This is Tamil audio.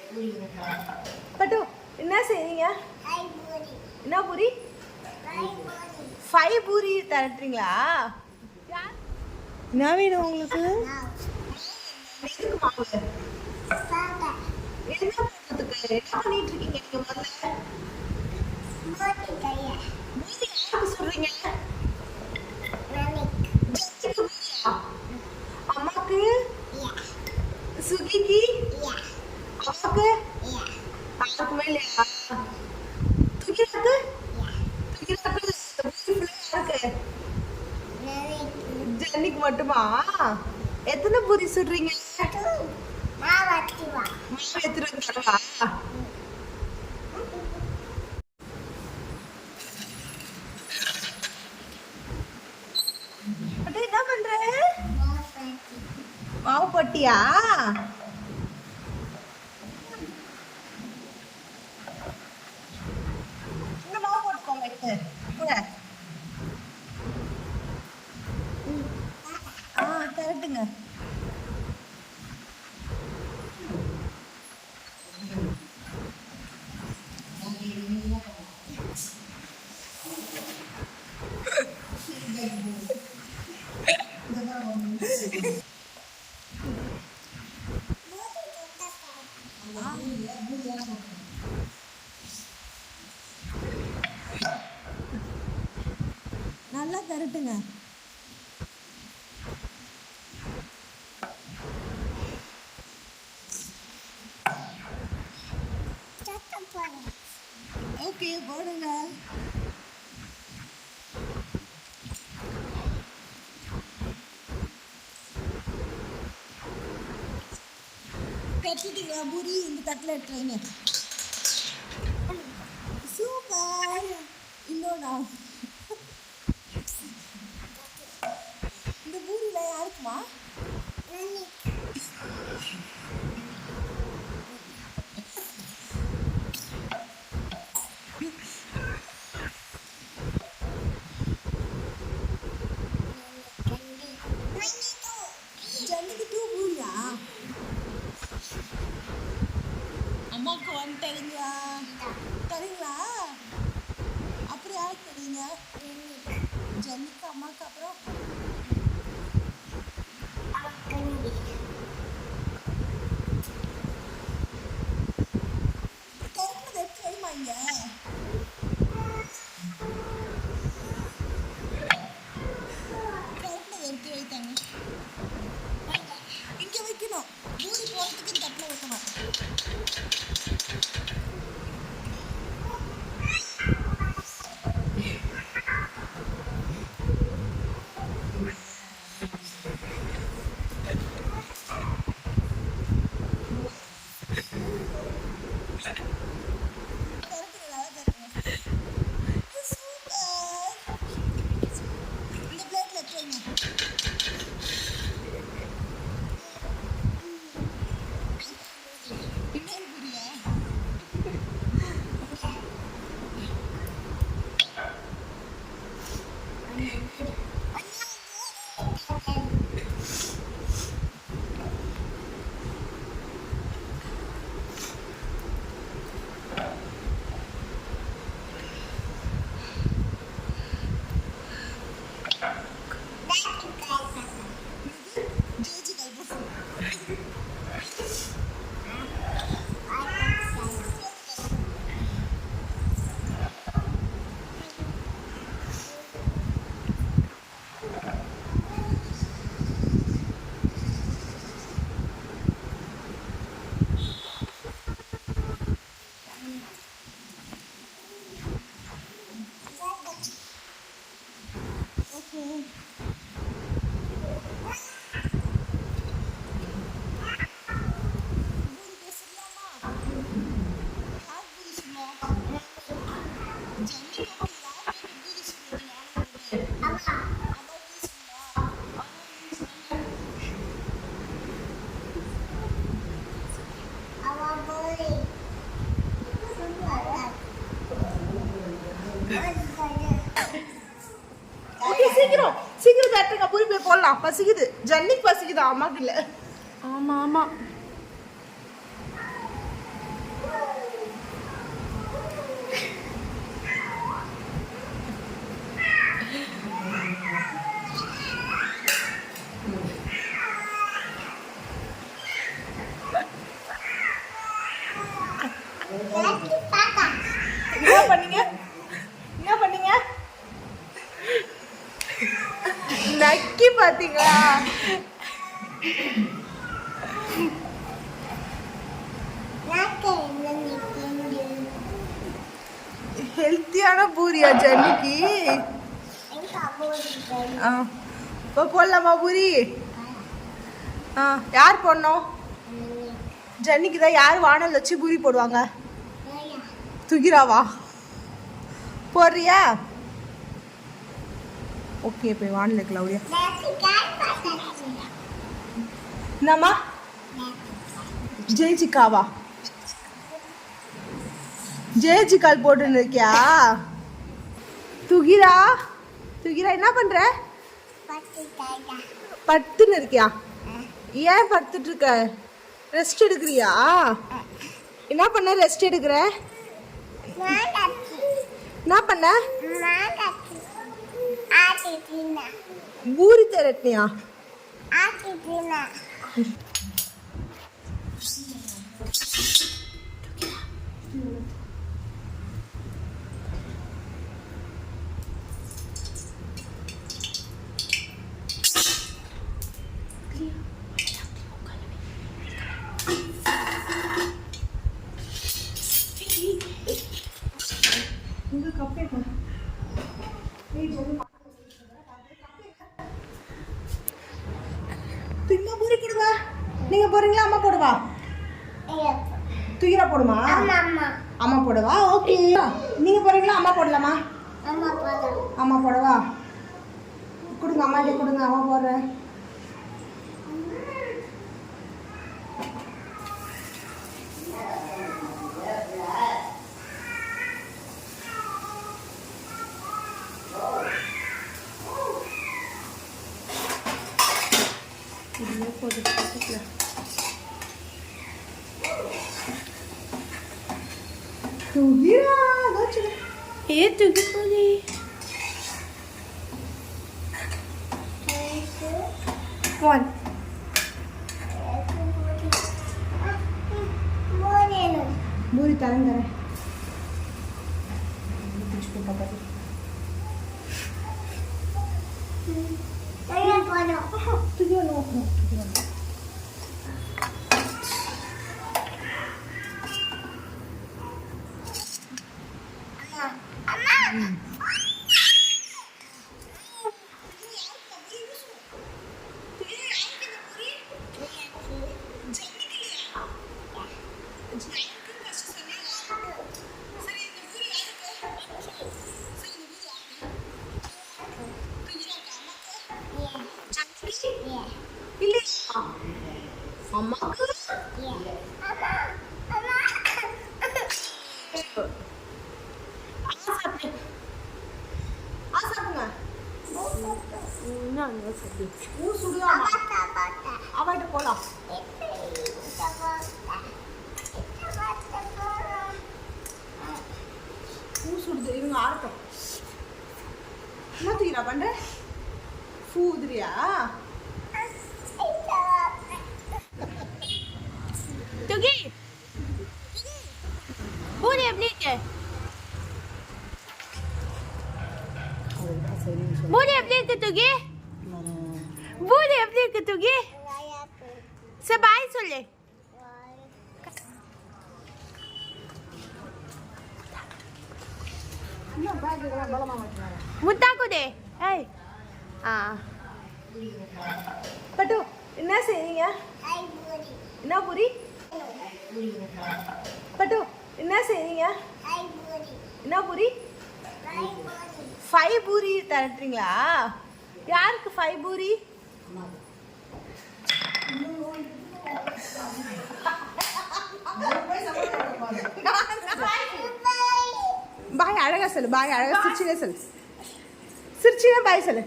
பட்டு என்ன செய்றீங்க? என்ன பூரி? 5 பூரி தரட்டுறீங்களா? என்ன வேணும் உங்களுக்கு? எதுக்கு மாவு? என்ன பண்றதுக்கு? என்ன பண்ணிட்டு இருக்கீங்க நீங்க முதல்ல? பூரி யாருக்கு சொல்றீங்க? அம்மாக்கு? சுகிக்கு? அப்பாக்கு? யாருக்குமே இல்லையா? துகிராக்கு? துகிராக்கு யாருக்கு? ஜென்னிக்கு மட்டுமா? எத்தனை பூரி சுடுறீங்க? மாவு எடுத்துட்டு வந்து தரவா? என்ன பண்ற? மாவு போட்டியா? இந்த மாவு போட்டுக்கோங்க கூட. கரெக்டுங்க. நல்லா கரெக்டுங்க. ஓகே போடுங்க. கட்டிட்டீங்களா பூரி? இந்த தட்டில் எடுத்துறீங்க. சூப்பர். இன்னொன்னா இந்த பூரியில யாருக்குமா? ஜன்னிக்கு 2 பூரியா? அம்மாவுக்கு 1 தரீங்களா? தரீங்களா? அப்புறம் யாருக்கு தரீங்க? ஜன்னிக்கு, அம்மாவுக்கு, அப்புறம் கரெக்டாக எடுத்து வைமா. இங்க கரெக்டாக எடுத்து வைத்தாங்க. இங்கே வைக்கணும். பூரி போகிறதுக்கு இந்த தட்டில் வைக்கணும். சீக்கிரம் சீக்கிரம் தட்டுங்க, பூரி போய் போடலாம். பசிக்குது, ஜன்னிக்கு பசிக்குது, அம்மாக்கு இல்லை. ஆமாம் ஆமாம். பாத்தீங்களா? ஹெல்த்தியான பூரியா ஜன்னிக்கு? இப்போ போடலாமா பூரி? யார் போடணும்? ஜன்னிக்கு தான். யார் வானல் வச்சு பூரி போடுவாங்க? துகிராவா? போடுறியா? ஓகே போய் வானல் வைக்கலாம். அப்படியா என்னம்மா? ஜெயிச்சிக்காவா? ஜெயிச்சிக்கால் போட்டுன்னு இருக்கியா? துகிரா துகிரா என்ன பண்ற? படுத்துன்னு இருக்கியா? ஏன் படுத்துட்டு இருக்க? ரெஸ்ட் எடுக்கிறியா? என்ன பண்ண? ரெஸ்ட் எடுக்கிற? என்ன பண்ண? பூரி தரட்டியா? பூரி போடுவா. நீங்க போறீங்களா? அம்மா போடுவா? துகிரா போடுமா? அம்மா போடுவா. ஓகே. நீங்க போறீங்களா? அம்மா போடலாமா? அம்மா போடவா? கொடுங்க அம்மா, இதை கொடுங்க. அம்மா போடுறேன். துகிரா ये तुगी पूरी वन पूरी तरह करे तुझको पता है तुझे लो அம்மாக்கு அவட்ட போலாம். சுடுது. இவங்க ஆரட்டும். என்ன தூக்கிடா பண்ற? பூதுரியா? तुगी पूरी अपनी के पूरी अपनी के तुगी पूरी अपनी के तुगी से बाय सोले मुद्दा को दे ए पटू என்ன செய்றீங்க? என்ன பூரி? பட்டு என்ன செய்றீங்க? என்ன பூரி? 5 பூரி தரட்டுறீங்களா? யாருக்கு 5 பூரி? பாய் அழகா சொல்லு. பாய் அழகா சிரிச்சினே சொல்லு. சிரிச்சினே பாய் சொல்லு.